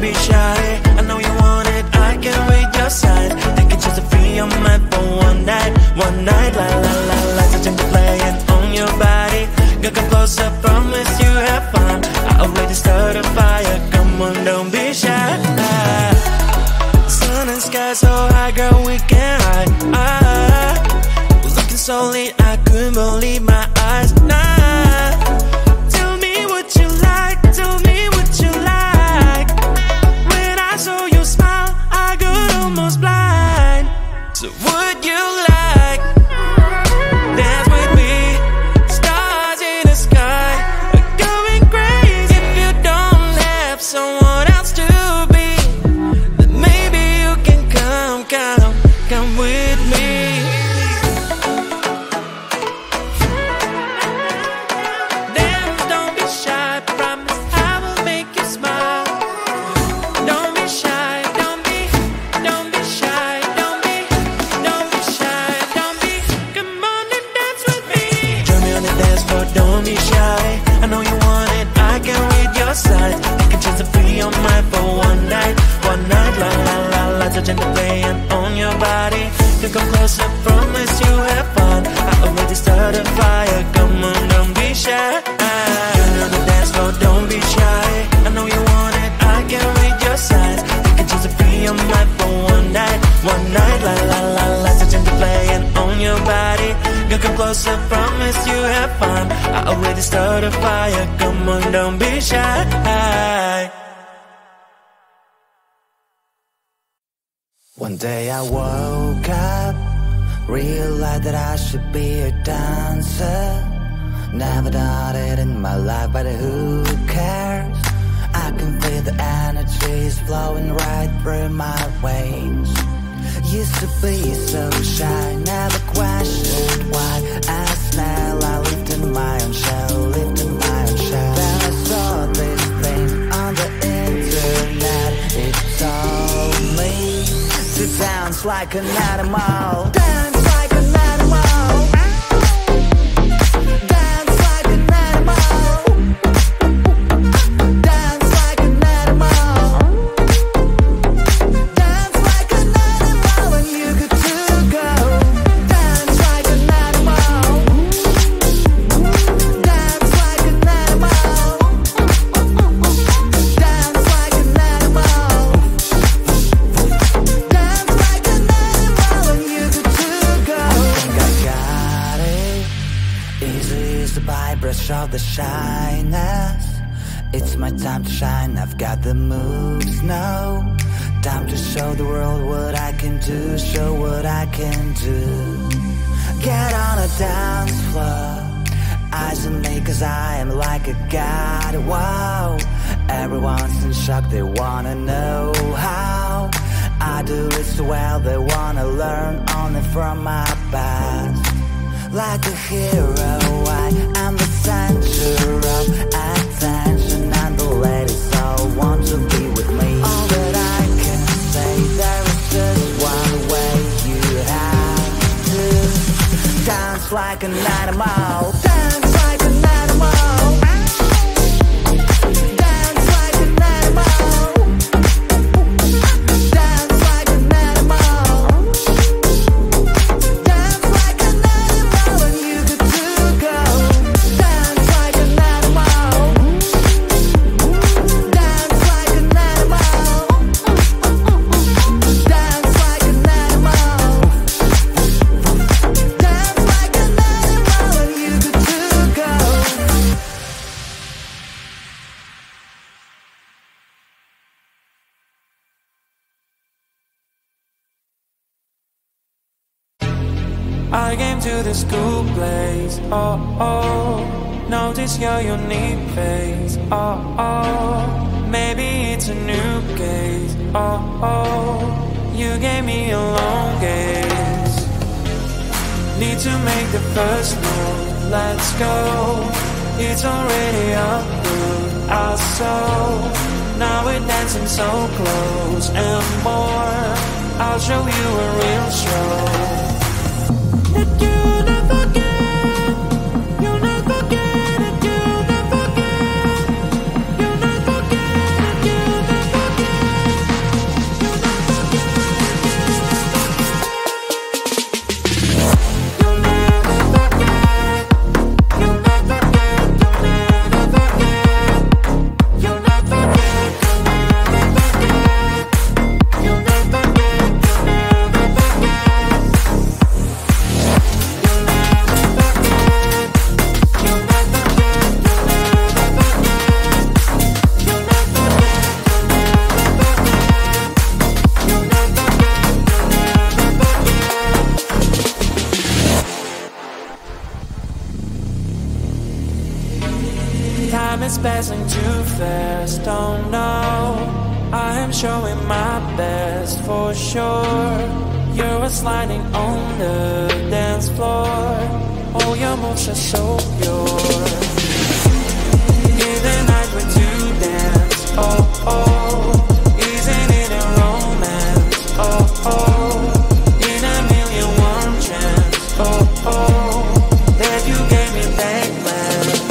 be shy. I know you want it, I can read your signs. They can choose to free your mind for one night. One night, la la la, lights are changing, playing on your body. Girl, come closer, promise you have fun. I already started a fire, come on, don't be shy. Sun and sky so high, girl, we can hide. Looking so lit, I couldn't believe my eyes. Tell me what you like, tell me what you like. When I saw you smile, I got almost blind. So would you like dance with me? Stars in the sky are going crazy. If you don't have someone else to be, then maybe you can come with me. Dance, don't be shy, promise I will make you smile. Don't be shy, don't be shy, don't be shy, don't be. Come on and dance with me. Join me on the dance floor, don't be shy. I know you want it, I can read your signs. You can choose to free your mind for one night, la la la. Lights are gently playing on your body. You come closer, promise you have fun. I already started a fire, come on, don't be shy. Join me on the dance floor, don't be shy. I know you want it, I can read your signs. You can choose to free your mind for one night, la la la. Lights are gently playing on your body. You come closer, promise you have fun. I already started a fire, come on, don't be shy. One day I woke up, realized that I should be a dancer. Never done it in my life, but who cares? I can feel the energy is flowing right through my veins. Used to be so shy, never questioned why. As now I lived in my own shell, lived in my own shell. Then I saw this thing on the internet. It told me to dance like an animal. Dance like an animal. Dance like an animal. Dance like an animal. Dance like an animal when you get to go. Dance like an animal. Dance like an animal. Dance like an animal. Dance like an animal when you get to go. I think I got it. Easy is the brush of the shyness. It's my time to shine, I've got the moves now. Time to show the world what I can do, show what I can do. Get on a dance floor, eyes on me cause I am like a god, wow. Everyone's in shock, they wanna know how I do it so well, they wanna learn only from my past. Like a hero, I am the center of attention, and the ladies all want to be with me. All that I can say, there is just one way. You have to dance like an animal. Dance like an animal. Dance like an animal. Dance like an animal. Dance like an animal when you get to go. Dance like an animal. Dance like an animal. Dance like an animal. Dance like an animal when you get to go. I came to this cool place, oh oh. Notice your unique face, oh oh. Maybe it's a new case, oh oh. You gave me a long gaze. Need to make the first move, let's go. It's already up through our soul. Now we're dancing so close and more. I'll show you a real show. That you'll never get, you'll never get it, you'll never get, you'll never get it, you'll never get. Time is passing too fast, oh no, I am showing my best for sure. You're sliding on the dance floor, all your moves are so pure. In the night when you dance, oh oh, isn't it a romance, oh oh, in a million one chance, oh oh, that you gave me back glance.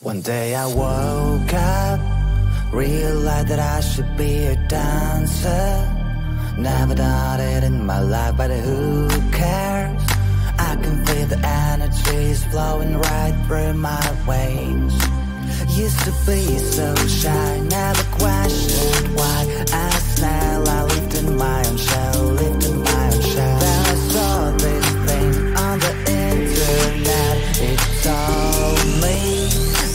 One day I woke up, realized that I should be a dancer. Never done it in my life, but who cares? I can feel the energies flowing right through my veins. Used to be so shy, never questioned why. As now I lived in my own shell, lived in my own shell. Then I saw this thing on the internet. It told me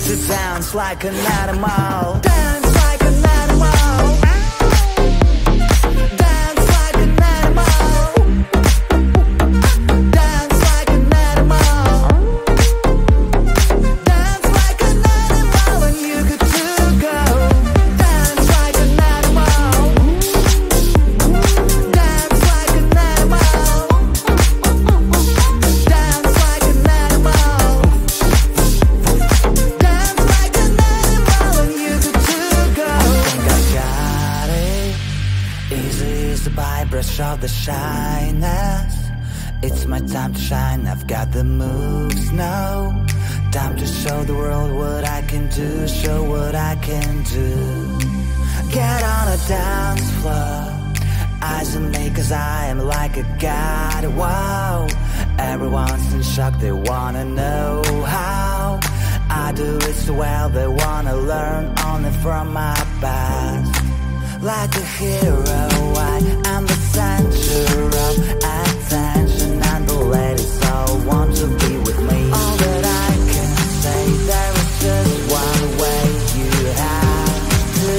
to dance like an animal. Dance like an animal. Dance like an animal. Dance like an animal. Dance like an animal when you get to go. Dance Easy is the brush of the shyness. It's my time to shine, I've got the moves now. Time to show the world what I can do, show what I can do. Get on a dance floor, eyes on me cause I am like a god, wow. Everyone's in shock, they wanna know how I do it so well, they wanna learn only from my past. Like a hero, I am the center of attention, and the ladies all want to be with me. All that I can say, there is just one way. You have to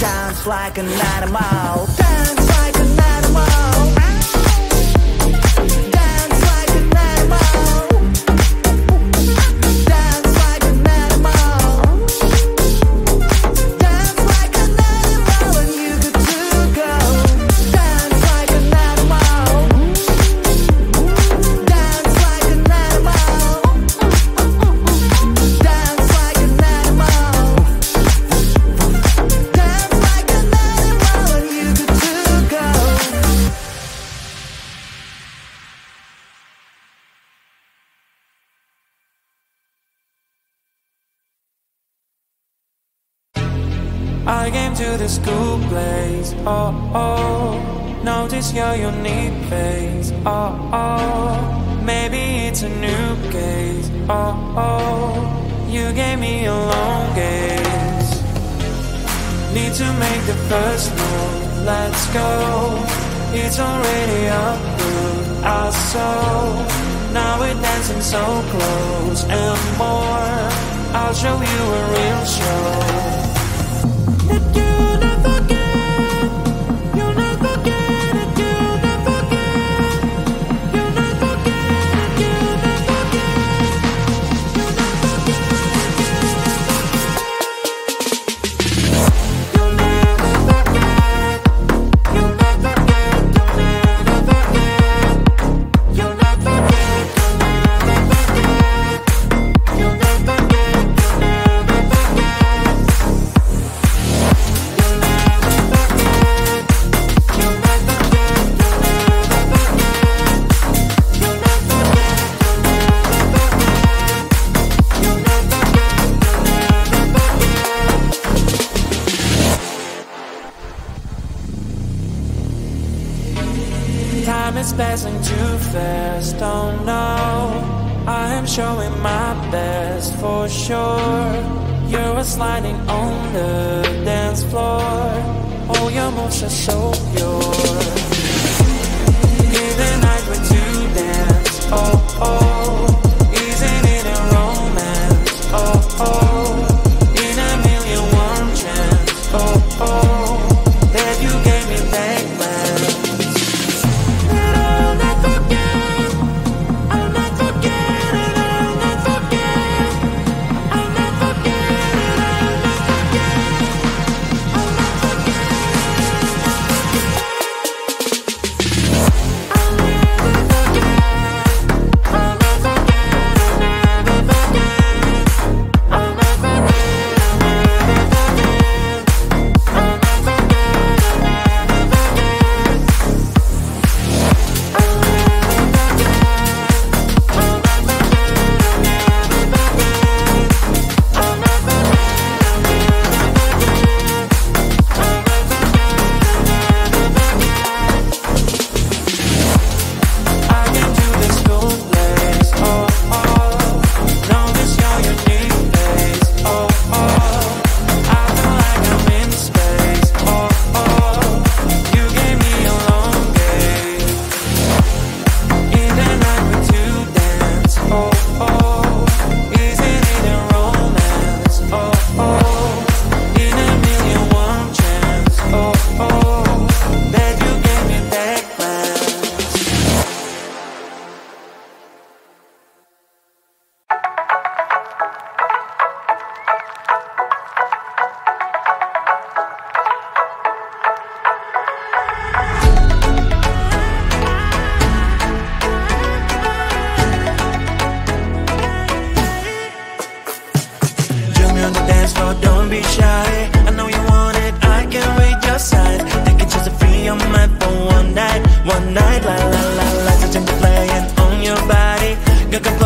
dance like an animal. Dance like an animal. Dance like an animal. Dance like an animal. Dance like an animal and you good to go. Dance like an animal. Dance like an animal. Dance like an animal. Dance like an animal and you good to go. I came to this cool place, oh, oh. Notice your unique face, oh, oh. Maybe it's a new case, oh, oh. You gave me a long gaze. Need to make the first move, let's go. It's already approved, our soul. Now we're dancing so close and more. I'll show you a real show. That you'll never forget, you'll never forget it, you'll never forget, you'll never forget it, you'll never forget, you'll never forget, you'll never forget, you'll never forget, you'll never forget, you'll never forget, you'll never forget. Time is passing too fast, oh no. I am showing my best for sure. You're sliding on the dance floor. Oh, your moves are so pure. In the night we're to dance, oh, oh. Isn't it a romance, oh, oh. In a million warm chance, oh, oh. That you gave me back when. And I'll not forget, I'll not forget it, I'll not forget, I'll not forget it, I'll not forget, I'll not forget.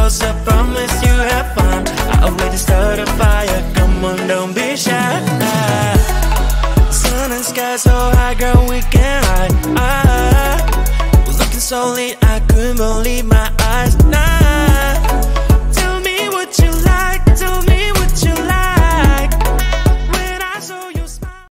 close, I promise you have fun. I'll wait to start a fire, come on, don't be shy. Sun and sky so high, girl, we can hide. Looking so lit, I couldn't believe my eyes.